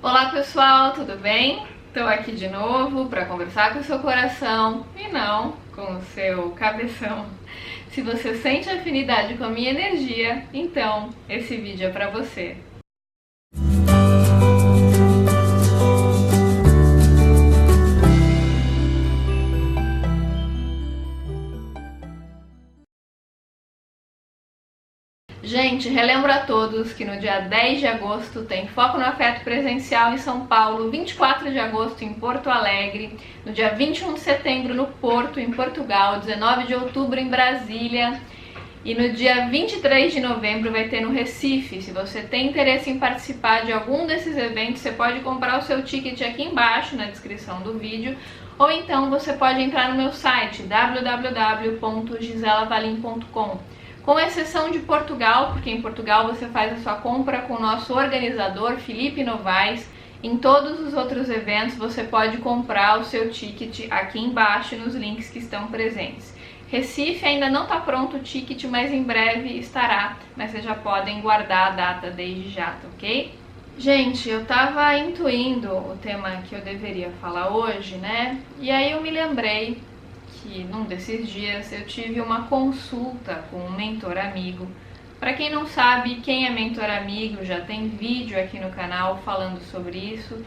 Olá pessoal, tudo bem? Estou aqui de novo para conversar com o seu coração e não com o seu cabeção. Se você sente afinidade com a minha energia, então esse vídeo é para você. Gente, relembro a todos que no dia 10 de agosto tem Foco no Afeto presencial em São Paulo, 24 de agosto em Porto Alegre, no dia 21 de setembro no Porto, em Portugal, 19 de outubro em Brasília e no dia 23 de novembro vai ter no Recife. Se você tem interesse em participar de algum desses eventos, você pode comprar o seu ticket aqui embaixo na descrição do vídeo, ou então você pode entrar no meu site www.giselavalim.com. Com exceção de Portugal, porque em Portugal você faz a sua compra com o nosso organizador, Felipe Novaes. Em todos os outros eventos você pode comprar o seu ticket aqui embaixo nos links que estão presentes. Recife ainda não está pronto o ticket, mas em breve estará. Mas vocês já podem guardar a data desde já, tá ok? Gente, eu tava intuindo o tema que eu deveria falar hoje, né? E aí eu me lembrei que num desses dias eu tive uma consulta com um mentor amigo. Para quem não sabe quem é mentor amigo, já tem vídeo aqui no canal falando sobre isso.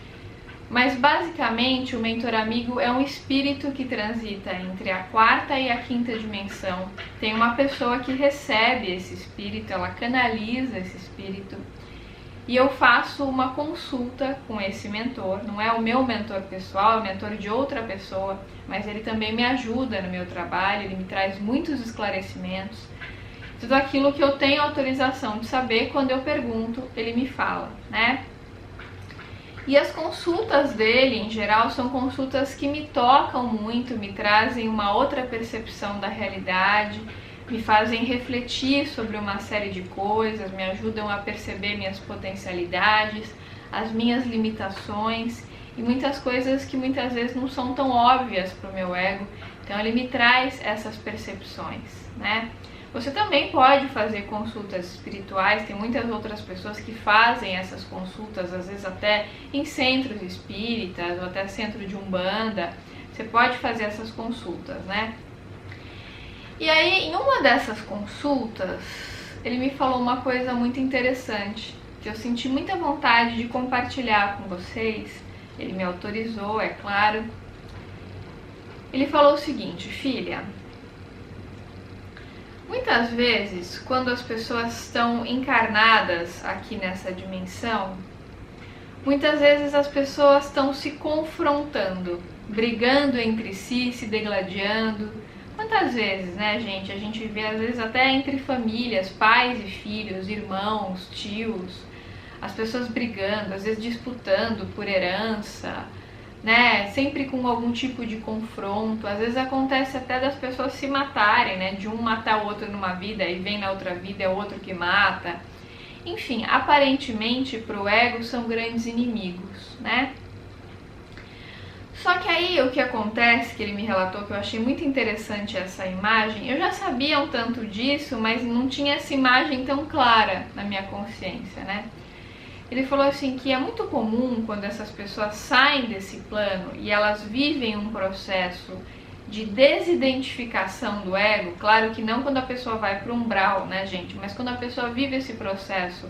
Mas basicamente o mentor amigo é um espírito que transita entre a quarta e a quinta dimensão. Tem uma pessoa que recebe esse espírito, ela canaliza esse espírito. E eu faço uma consulta com esse mentor. Não é o meu mentor pessoal, é o mentor de outra pessoa, mas ele também me ajuda no meu trabalho, ele me traz muitos esclarecimentos. Tudo aquilo que eu tenho autorização de saber, quando eu pergunto, ele me fala, né? E as consultas dele, em geral, são consultas que me tocam muito, me trazem uma outra percepção da realidade, me fazem refletir sobre uma série de coisas, me ajudam a perceber minhas potencialidades, as minhas limitações e muitas coisas que muitas vezes não são tão óbvias para o meu ego. Então ele me traz essas percepções, né? Você também pode fazer consultas espirituais, tem muitas outras pessoas que fazem essas consultas, às vezes até em centros espíritas ou até centro de Umbanda. Você pode fazer essas consultas, né? E aí, em uma dessas consultas, ele me falou uma coisa muito interessante, que eu senti muita vontade de compartilhar com vocês. Ele me autorizou, é claro. Ele falou o seguinte: filha, muitas vezes, quando as pessoas estão encarnadas aqui nessa dimensão, muitas vezes as pessoas estão se confrontando, brigando entre si, se degladiando. Quantas vezes, né, gente, a gente vê às vezes até entre famílias, pais e filhos, irmãos, tios, as pessoas brigando, às vezes disputando por herança, né, sempre com algum tipo de confronto. Às vezes acontece até das pessoas se matarem, né, de um matar o outro numa vida e vem na outra vida é o outro que mata. Enfim, aparentemente pro ego são grandes inimigos, né? Só que aí o que acontece, que ele me relatou, que eu achei muito interessante essa imagem, eu já sabia um tanto disso, mas não tinha essa imagem tão clara na minha consciência, né? Ele falou assim que é muito comum quando essas pessoas saem desse plano e elas vivem um processo de desidentificação do ego, claro que não quando a pessoa vai para o umbral, né, gente, mas quando a pessoa vive esse processo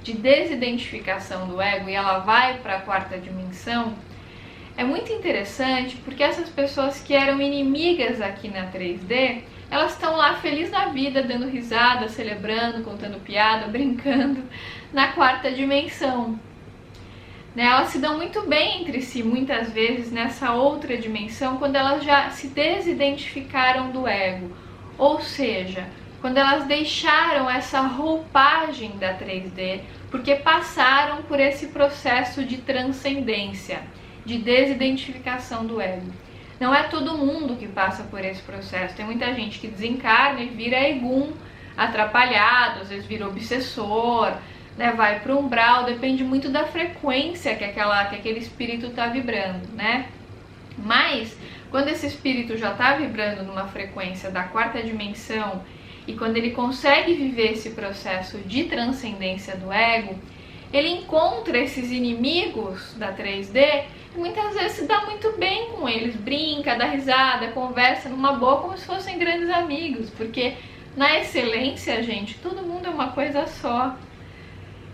de desidentificação do ego e ela vai para a quarta dimensão, é muito interessante porque essas pessoas que eram inimigas aqui na 3D, elas estão lá felizes da vida, dando risada, celebrando, contando piada, brincando na quarta dimensão. Né? Elas se dão muito bem entre si, muitas vezes, nessa outra dimensão, quando elas já se desidentificaram do ego. Ou seja, quando elas deixaram essa roupagem da 3D, porque passaram por esse processo de transcendência, de desidentificação do ego. Não é todo mundo que passa por esse processo. Tem muita gente que desencarna e vira egum, atrapalhado, às vezes vira obsessor, né, vai para o umbral, depende muito da frequência que aquele espírito está vibrando, né? Mas, quando esse espírito já está vibrando numa frequência da quarta dimensão e quando ele consegue viver esse processo de transcendência do ego, ele encontra esses inimigos da 3D e muitas vezes se dá muito bem com eles, brinca, dá risada, conversa numa boa como se fossem grandes amigos, porque na excelência, gente, todo mundo é uma coisa só.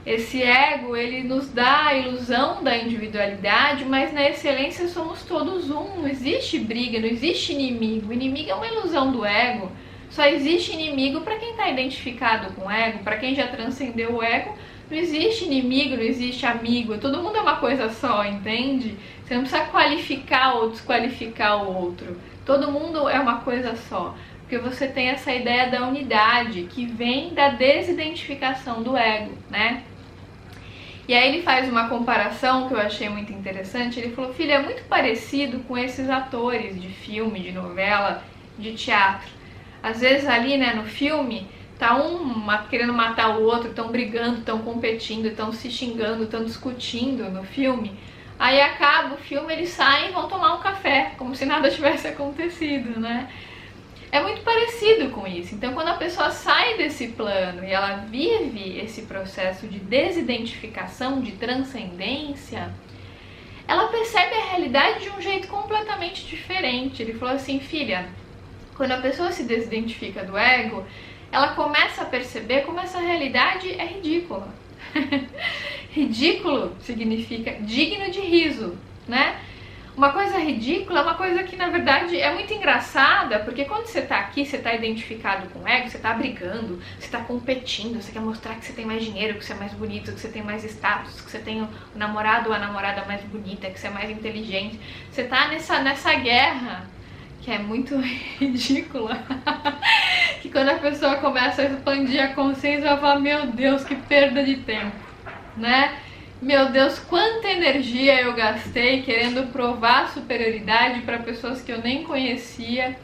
Esse ego, ele nos dá a ilusão da individualidade, mas na excelência somos todos um, não existe briga, não existe inimigo. O inimigo é uma ilusão do ego, só existe inimigo para quem está identificado com o ego, para quem já transcendeu o ego. Não existe inimigo, não existe amigo, todo mundo é uma coisa só, entende? Você não precisa qualificar ou desqualificar o outro, todo mundo é uma coisa só, porque você tem essa ideia da unidade que vem da desidentificação do ego, né? E aí ele faz uma comparação que eu achei muito interessante, ele falou, filha, é muito parecido com esses atores de filme, de novela, de teatro. Às vezes ali, né, no filme, tá um querendo matar o outro, estão brigando, estão competindo, estão se xingando, estão discutindo no filme. Aí acaba o filme, eles saem e vão tomar um café, como se nada tivesse acontecido, né? É muito parecido com isso. Então, quando a pessoa sai desse plano e ela vive esse processo de desidentificação, de transcendência, ela percebe a realidade de um jeito completamente diferente. Ele falou assim, filha, quando a pessoa se desidentifica do ego, ela começa a perceber como essa realidade é ridícula. Ridículo significa digno de riso, né? Uma coisa ridícula é uma coisa que, na verdade, é muito engraçada, porque quando você tá aqui, você tá identificado com o ego, você tá brigando, você tá competindo, você quer mostrar que você tem mais dinheiro, que você é mais bonito, que você tem mais status, que você tem o namorado ou a namorada mais bonita, que você é mais inteligente. Você tá nessa guerra que é muito ridícula, que quando a pessoa começa a expandir a consciência, ela fala, meu Deus, que perda de tempo, né? Meu Deus, quanta energia eu gastei querendo provar superioridade para pessoas que eu nem conhecia,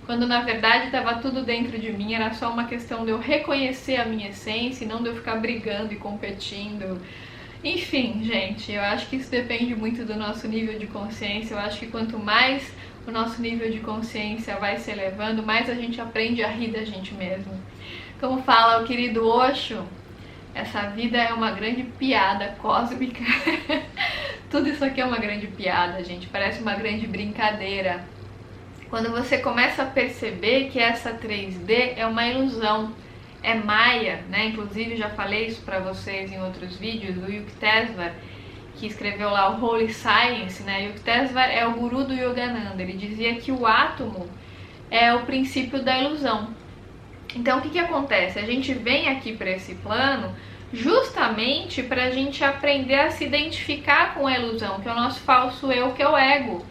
quando na verdade estava tudo dentro de mim, era só uma questão de eu reconhecer a minha essência e não de eu ficar brigando e competindo. Enfim, gente, eu acho que isso depende muito do nosso nível de consciência. Eu acho que quanto mais o nosso nível de consciência vai se elevando, mais a gente aprende a rir da gente mesmo. Como fala o querido Osho, essa vida é uma grande piada cósmica. Tudo isso aqui é uma grande piada, gente. Parece uma grande brincadeira. Quando você começa a perceber que essa 3D é uma ilusão, é maia, né? Inclusive já falei isso pra vocês em outros vídeos, do Yukteswar, que escreveu lá o Holy Science, né? Yukteswar é o guru do Yogananda. Ele dizia que o átomo é o princípio da ilusão. Então o que acontece? A gente vem aqui para esse plano justamente para a gente aprender a se identificar com a ilusão, que é o nosso falso eu, que é o ego.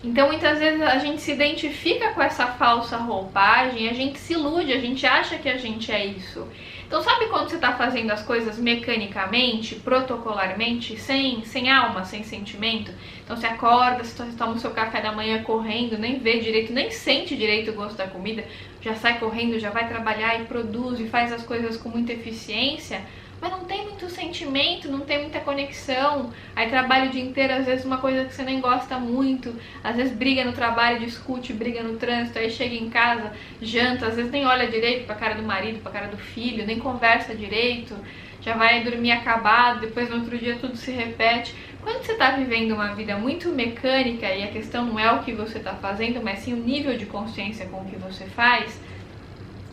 Então muitas vezes a gente se identifica com essa falsa roupagem, a gente se ilude, a gente acha que a gente é isso. Então sabe quando você está fazendo as coisas mecanicamente, protocolarmente, sem alma, sem sentimento? Então você acorda, você toma o seu café da manhã correndo, nem vê direito, nem sente direito o gosto da comida, já sai correndo, já vai trabalhar e produz e faz as coisas com muita eficiência, mas não tem muito sentimento, não tem muita conexão. Aí trabalha o dia inteiro, às vezes uma coisa que você nem gosta muito, às vezes briga no trabalho, discute, briga no trânsito, aí chega em casa, janta, às vezes nem olha direito pra cara do marido, pra cara do filho, nem conversa direito, já vai dormir acabado, depois no outro dia tudo se repete. Quando você tá vivendo uma vida muito mecânica e a questão não é o que você tá fazendo, mas sim o nível de consciência com o que você faz,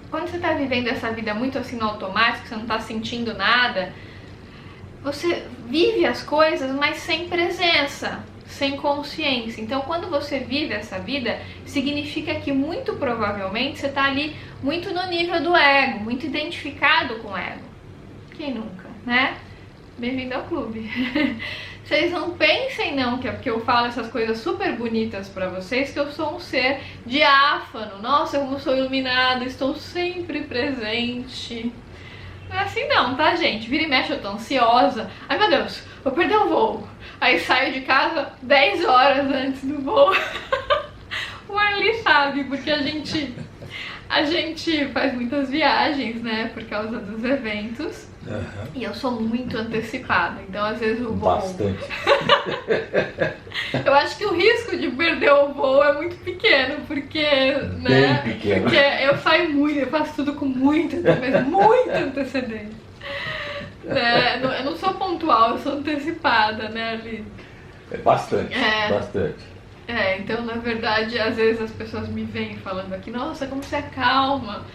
quando você está vivendo essa vida muito assim no automático, você não está sentindo nada, você vive as coisas, mas sem presença, sem consciência. Então, quando você vive essa vida, significa que muito provavelmente você está ali muito no nível do ego, muito identificado com o ego. Quem nunca, né? Bem-vindo ao clube. Vocês não pensem não que é porque eu falo essas coisas super bonitas pra vocês que eu sou um ser diáfano. Nossa, como eu sou iluminada, estou sempre presente. Não é assim não, tá, gente? Vira e mexe, eu tô ansiosa. Ai, meu Deus, vou perder o voo. Aí saio de casa 10 horas antes do voo. O Arli sabe, porque a gente faz muitas viagens, né, por causa dos eventos. Uhum. E eu sou muito antecipada, então às vezes o voo... Bastante. Eu acho que o risco de perder o voo é muito pequeno, porque, né, bem pequeno. Porque eu saio muito, eu faço tudo com muita antecedência. Né? Eu não sou pontual, eu sou antecipada, né, Ali? Bastante, bastante. Então na verdade, às vezes as pessoas me vêm falando aqui, nossa, como você é calma.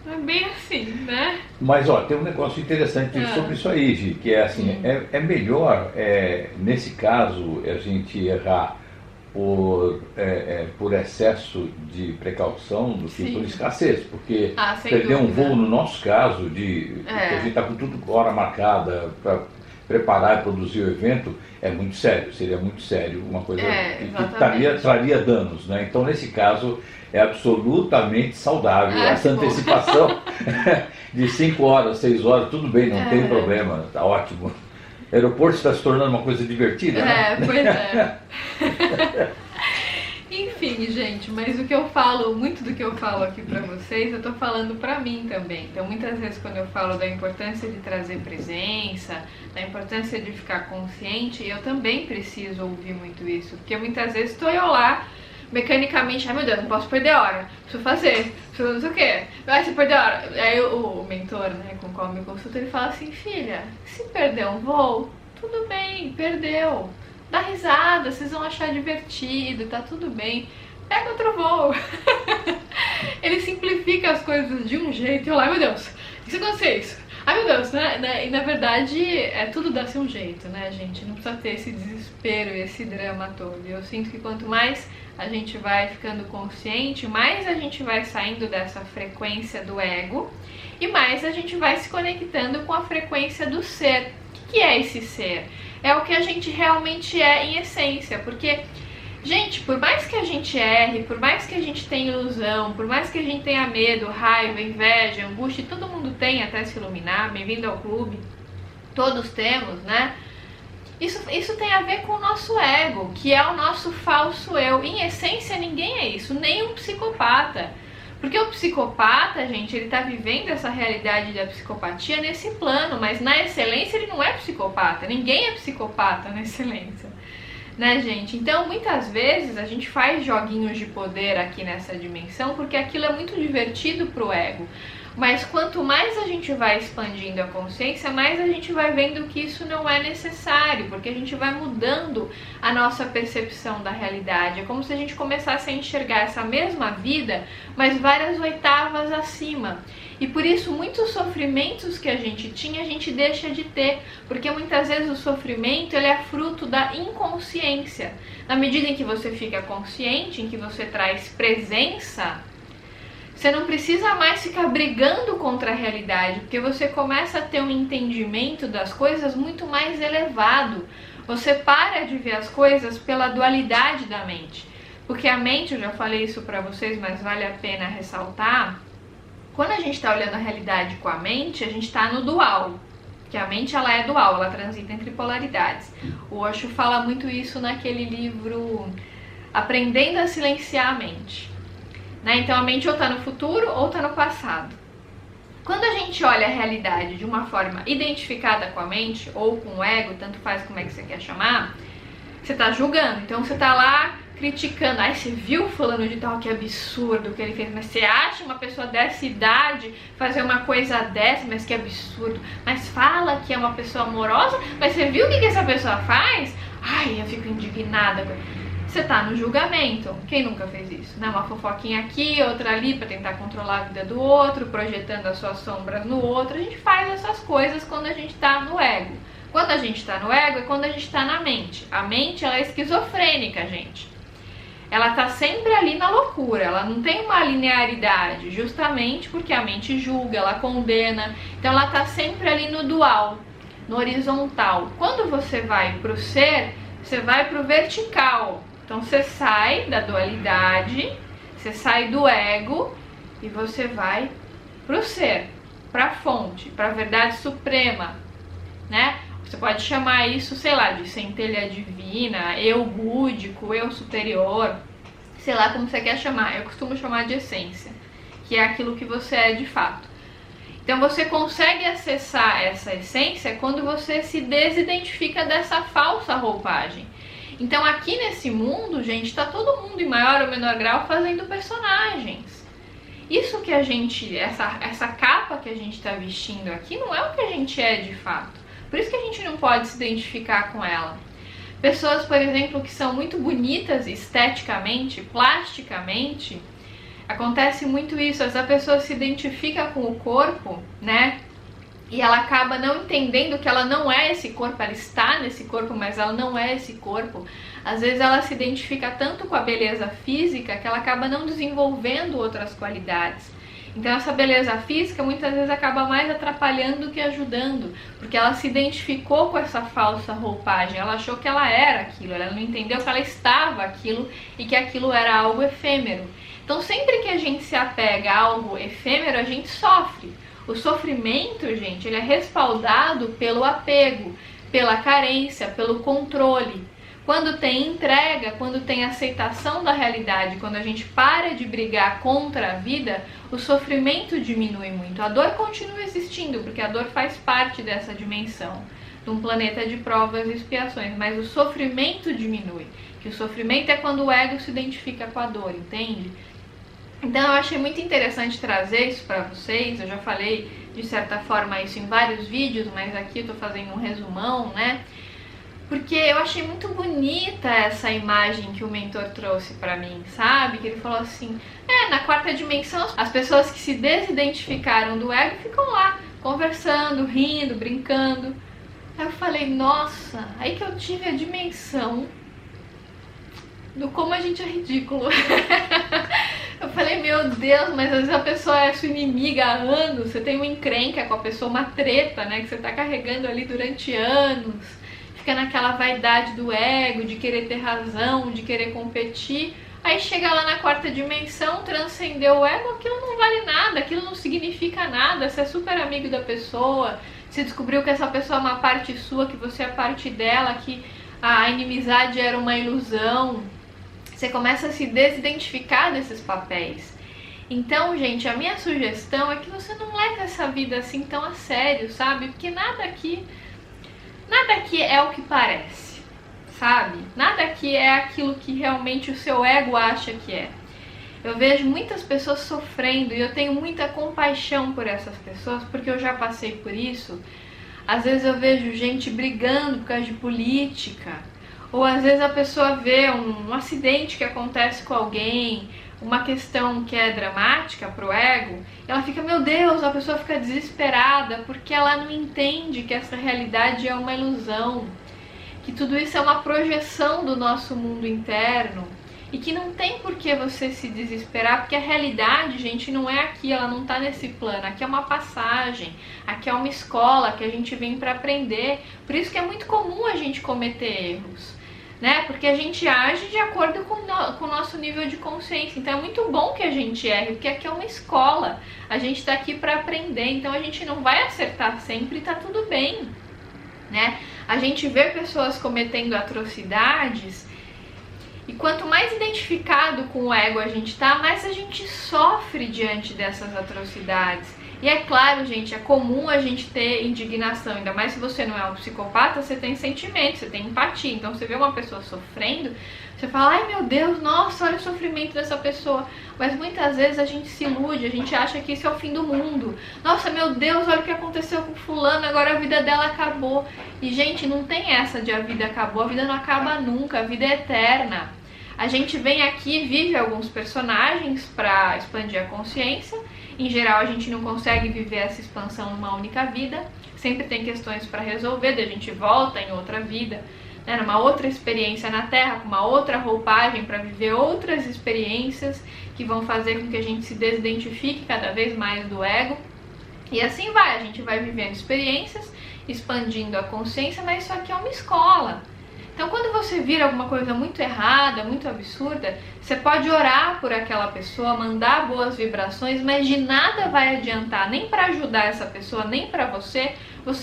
Não é bem assim, né? Mas ó, tem um negócio interessante sobre isso aí, Gi, que é assim, é melhor, nesse caso, a gente errar por excesso de precaução do que por escassez, porque perder um voo, no nosso caso, que a gente está com tudo hora marcada para preparar e produzir o evento, é muito sério, seria muito sério, uma coisa que traria danos, né? Então, nesse caso, é absolutamente saudável essa antecipação de 5 horas, 6 horas, tudo bem, não tem problema, tá ótimo. O aeroporto está se tornando uma coisa divertida, né? Pois é. Enfim, gente, mas muito do que eu falo aqui pra vocês, eu tô falando pra mim também. Então, muitas vezes quando eu falo da importância de trazer presença, da importância de ficar consciente, eu também preciso ouvir muito isso. Porque muitas vezes estou eu lá, mecanicamente, ai meu Deus, não posso perder hora, preciso fazer, preciso não sei o quê, vai se perder hora. Aí o mentor, né, com o qual me consulta, ele fala assim, filha, se perder um voo, tudo bem, perdeu. Dá risada, vocês vão achar divertido, tá tudo bem. Pega outro voo. Ele simplifica as coisas de um jeito e eu lá, ai meu Deus, e se acontecer isso? Ai meu Deus, né? E na verdade, tudo dá-se um jeito, né, gente? Não precisa ter esse desespero, esse drama todo. E eu sinto que quanto mais a gente vai ficando consciente, mais a gente vai saindo dessa frequência do ego e mais a gente vai se conectando com a frequência do ser. O que é esse ser? É o que a gente realmente é em essência, porque, gente, por mais que a gente erre, por mais que a gente tenha ilusão, por mais que a gente tenha medo, raiva, inveja, angústia, todo mundo tem até se iluminar, bem-vindo ao clube, todos temos, né? Isso tem a ver com o nosso ego, que é o nosso falso eu. Em essência, ninguém é isso, nem um psicopata. Porque o psicopata, gente, ele tá vivendo essa realidade da psicopatia nesse plano, mas na excelência ele não é psicopata. Ninguém é psicopata na excelência, né, gente? Então, muitas vezes a gente faz joguinhos de poder aqui nessa dimensão porque aquilo é muito divertido pro ego. Mas quanto mais a gente vai expandindo a consciência, mais a gente vai vendo que isso não é necessário, porque a gente vai mudando a nossa percepção da realidade. É como se a gente começasse a enxergar essa mesma vida, mas várias oitavas acima. E por isso muitos sofrimentos que a gente tinha, a gente deixa de ter, porque muitas vezes o sofrimento ele é fruto da inconsciência. Na medida em que você fica consciente, em que você traz presença, você não precisa mais ficar brigando contra a realidade, porque você começa a ter um entendimento das coisas muito mais elevado. Você para de ver as coisas pela dualidade da mente. Porque a mente, eu já falei isso pra vocês, mas vale a pena ressaltar, quando a gente está olhando a realidade com a mente, a gente está no dual. Que a mente ela é dual, ela transita entre polaridades. O Osho fala muito isso naquele livro Aprendendo a Silenciar a Mente. Né? Então a mente ou está no futuro ou está no passado. Quando a gente olha a realidade de uma forma identificada com a mente ou com o ego, tanto faz como é que você quer chamar, você está julgando. Então você está lá criticando. Ai, você viu fulano de tal, que absurdo que ele fez. Mas você acha uma pessoa dessa idade fazer uma coisa dessa, mas que absurdo. Mas fala que é uma pessoa amorosa, mas você viu o que essa pessoa faz? Ai, eu fico indignada. Você tá no julgamento. Quem nunca fez isso? Né? Uma fofoquinha aqui, outra ali pra tentar controlar a vida do outro, projetando as suas sombras no outro. A gente faz essas coisas quando a gente tá no ego. Quando a gente tá no ego é quando a gente tá na mente. A mente, ela é esquizofrênica, gente. Ela tá sempre ali na loucura, ela não tem uma linearidade, justamente porque a mente julga, ela condena. Então ela tá sempre ali no dual, no horizontal. Quando você vai pro ser, você vai pro vertical. Então você sai da dualidade, você sai do ego e você vai pro ser, pra fonte, pra verdade suprema, né? Você pode chamar isso, sei lá, de centelha divina, eu búdico, eu superior, sei lá como você quer chamar. Eu costumo chamar de essência, que é aquilo que você é de fato. Então você consegue acessar essa essência quando você se desidentifica dessa falsa roupagem. Então aqui nesse mundo, gente, tá todo mundo em maior ou menor grau fazendo personagens. Isso que a gente, essa capa que a gente tá vestindo aqui não é o que a gente é de fato. Por isso que a gente não pode se identificar com ela. Pessoas, por exemplo, que são muito bonitas esteticamente, plasticamente, acontece muito isso. Essa pessoa se identifica com o corpo, né? E ela acaba não entendendo que ela não é esse corpo, ela está nesse corpo, mas ela não é esse corpo. Às vezes ela se identifica tanto com a beleza física que ela acaba não desenvolvendo outras qualidades. Então essa beleza física muitas vezes acaba mais atrapalhando do que ajudando, porque ela se identificou com essa falsa roupagem, ela achou que ela era aquilo, ela não entendeu que ela estava aquilo e que aquilo era algo efêmero. Então sempre que a gente se apega a algo efêmero, a gente sofre. O sofrimento, gente, ele é respaldado pelo apego, pela carência, pelo controle. Quando tem entrega, quando tem aceitação da realidade, quando a gente para de brigar contra a vida, o sofrimento diminui muito. A dor continua existindo, porque a dor faz parte dessa dimensão, de um planeta de provas e expiações, mas o sofrimento diminui. Que o sofrimento é quando o ego se identifica com a dor, entende? Então eu achei muito interessante trazer isso para vocês. Eu já falei de certa forma isso em vários vídeos, mas aqui eu tô fazendo um resumão, né? Porque eu achei muito bonita essa imagem que o mentor trouxe pra mim, sabe? Que ele falou assim, na quarta dimensão as pessoas que se desidentificaram do ego ficam lá, conversando, rindo, brincando. Aí eu falei, nossa, aí que eu tive a dimensão do como a gente é ridículo. Eu falei, meu Deus, mas às vezes a pessoa é sua inimiga há anos, você tem uma encrenca com a pessoa, uma treta, né, que você tá carregando ali durante anos. Fica naquela vaidade do ego, de querer ter razão, de querer competir. Aí chega lá na quarta dimensão, transcendeu o ego, aquilo não vale nada, aquilo não significa nada. Você é super amigo da pessoa, você descobriu que essa pessoa é uma parte sua, que você é parte dela, que a inimizade era uma ilusão. Você começa a se desidentificar desses papéis. Então, gente, a minha sugestão é que você não leve essa vida assim tão a sério, sabe? Porque nada aqui é o que parece, sabe? Nada aqui é aquilo que realmente o seu ego acha que é. Eu vejo muitas pessoas sofrendo e eu tenho muita compaixão por essas pessoas, porque eu já passei por isso. Às vezes eu vejo gente brigando por causa de política, ou às vezes a pessoa vê um acidente que acontece com alguém, uma questão que é dramática pro ego, ela fica, meu Deus, a pessoa fica desesperada porque ela não entende que essa realidade é uma ilusão, que tudo isso é uma projeção do nosso mundo interno e que não tem por que você se desesperar, porque a realidade, gente, não é aqui, ela não tá nesse plano, aqui é uma passagem, aqui é uma escola que a gente vem para aprender, por isso que é muito comum a gente cometer erros. Né? Porque a gente age de acordo com o nosso nível de consciência. Então é muito bom que a gente erre, porque aqui é uma escola. A gente está aqui para aprender, então a gente não vai acertar sempre e tá tudo bem. Né? A gente vê pessoas cometendo atrocidades e quanto mais identificado com o ego a gente tá, mais a gente sofre diante dessas atrocidades. E é claro, gente, é comum a gente ter indignação, ainda mais se você não é um psicopata, você tem sentimento, você tem empatia. Então você vê uma pessoa sofrendo, você fala, ai meu Deus, nossa, olha o sofrimento dessa pessoa. Mas muitas vezes a gente se ilude, a gente acha que isso é o fim do mundo. Nossa, meu Deus, olha o que aconteceu com fulano, agora a vida dela acabou. E gente, não tem essa de a vida acabou, a vida não acaba nunca, a vida é eterna. A gente vem aqui, vive alguns personagens para expandir a consciência. Em geral, a gente não consegue viver essa expansão numa única vida. Sempre tem questões para resolver, daí a gente volta em outra vida, né, numa outra experiência na Terra, com uma outra roupagem para viver outras experiências que vão fazer com que a gente se desidentifique cada vez mais do ego. E assim vai, a gente vai vivendo experiências, expandindo a consciência, mas isso aqui é uma escola. Então quando você vira alguma coisa muito errada, muito absurda, você pode orar por aquela pessoa, mandar boas vibrações, mas de nada vai adiantar, nem para ajudar essa pessoa, nem para você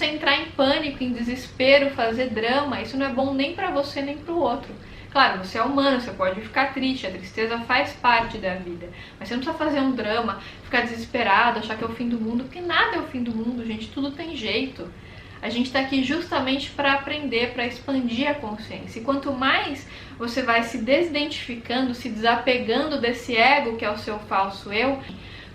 entrar em pânico, em desespero, fazer drama. Isso não é bom nem para você, nem para o outro. Claro, você é humano, você pode ficar triste, a tristeza faz parte da vida, mas você não precisa fazer um drama, ficar desesperado, achar que é o fim do mundo, porque nada é o fim do mundo, gente, tudo tem jeito. A gente está aqui justamente para aprender, para expandir a consciência. E quanto mais você vai se desidentificando, se desapegando desse ego que é o seu falso eu,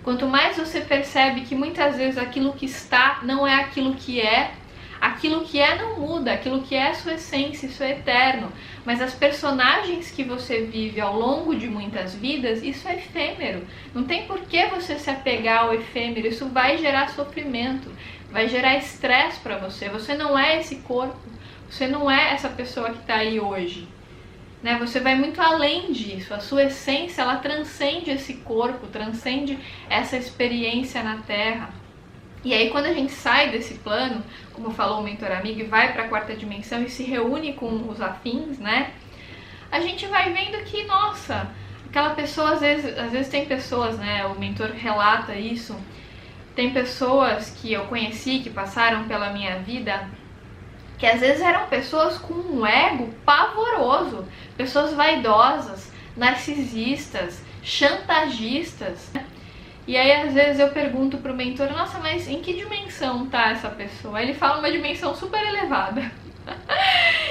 quanto mais você percebe que muitas vezes aquilo que está não é aquilo que é, Aquilo que é não muda, aquilo que é a sua essência, isso é eterno. Mas as personagens que você vive ao longo de muitas vidas, isso é efêmero. Não tem por que você se apegar ao efêmero, isso vai gerar sofrimento, vai gerar estresse para você. Você não é esse corpo, você não é essa pessoa que está aí hoje. Né? Você vai muito além disso, a sua essência ela transcende esse corpo, transcende essa experiência na Terra. E aí quando a gente sai desse plano, como falou o mentor amigo, e vai para a quarta dimensão e se reúne com os afins, né? A gente vai vendo que, nossa, aquela pessoa, às vezes tem pessoas, né? O mentor relata isso, tem pessoas que eu conheci, que passaram pela minha vida, que às vezes eram pessoas com um ego pavoroso, pessoas vaidosas, narcisistas, chantagistas. E aí às vezes eu pergunto pro mentor, nossa, mas em que dimensão tá essa pessoa? Ele fala uma dimensão super elevada.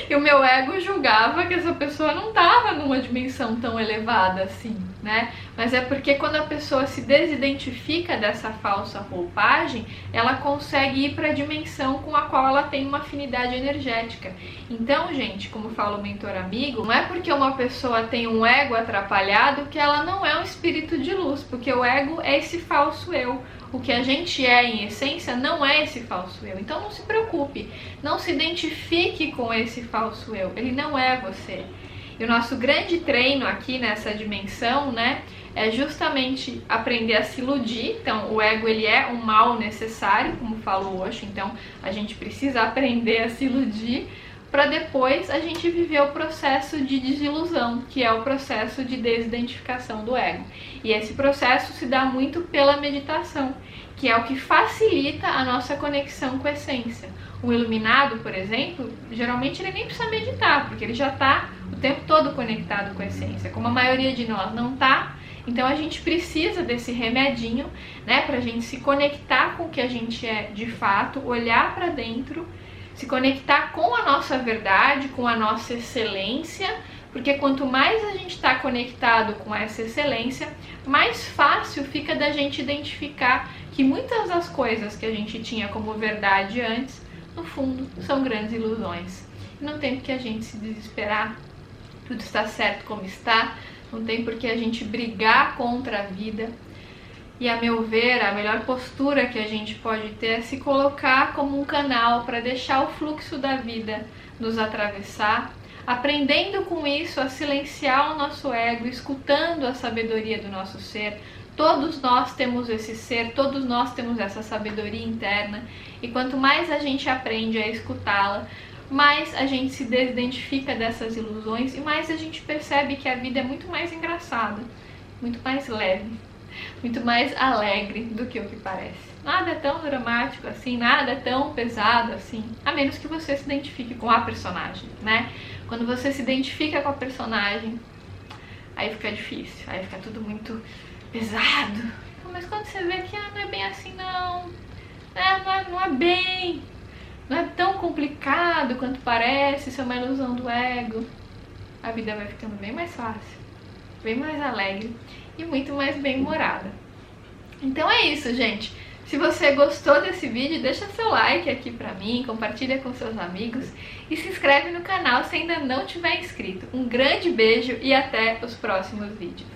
E o meu ego julgava que essa pessoa não estava numa dimensão tão elevada assim, né? Mas é porque quando a pessoa se desidentifica dessa falsa roupagem, ela consegue ir para a dimensão com a qual ela tem uma afinidade energética. Então, gente, como fala o mentor amigo, não é porque uma pessoa tem um ego atrapalhado que ela não é um espírito de luz, porque o ego é esse falso eu. O que a gente é em essência não é esse falso eu. Então não se preocupe, não se identifique com esse falso eu, ele não é você. E o nosso grande treino aqui nessa dimensão, né, é justamente aprender a se iludir. Então o ego ele é um mal necessário, como fala o Osho, então a gente precisa aprender a se iludir para depois a gente viver o processo de desilusão, que é o processo de desidentificação do ego. E esse processo se dá muito pela meditação, que é o que facilita a nossa conexão com a essência. O iluminado, por exemplo, geralmente ele nem precisa meditar, porque ele já está o tempo todo conectado com a essência. Como a maioria de nós não está, então a gente precisa desse remedinho, né, para a gente se conectar com o que a gente é de fato, olhar para dentro, se conectar com a nossa verdade, com a nossa excelência, porque quanto mais a gente está conectado com essa excelência, mais fácil fica da gente identificar que muitas das coisas que a gente tinha como verdade antes, no fundo, são grandes ilusões. E não tem por que a gente se desesperar, tudo está certo como está, não tem por que a gente brigar contra a vida. E a meu ver, a melhor postura que a gente pode ter é se colocar como um canal para deixar o fluxo da vida nos atravessar, aprendendo com isso a silenciar o nosso ego, escutando a sabedoria do nosso ser. Todos nós temos esse ser, todos nós temos essa sabedoria interna, e quanto mais a gente aprende a escutá-la, mais a gente se desidentifica dessas ilusões e mais a gente percebe que a vida é muito mais engraçada, muito mais leve, muito mais alegre do que o que parece. Nada é tão dramático assim, nada é tão pesado assim, a menos que você se identifique com a personagem, né? Quando você se identifica com a personagem, aí fica difícil, aí fica tudo muito pesado. Mas quando você vê que não é bem assim não, não é bem, não é tão complicado quanto parece, isso é uma ilusão do ego, a vida vai ficando bem mais fácil, bem mais alegre e muito mais bem-humorada. Então é isso, gente. Se você gostou desse vídeo, deixa seu like aqui pra mim, compartilha com seus amigos e se inscreve no canal se ainda não tiver inscrito. Um grande beijo e até os próximos vídeos.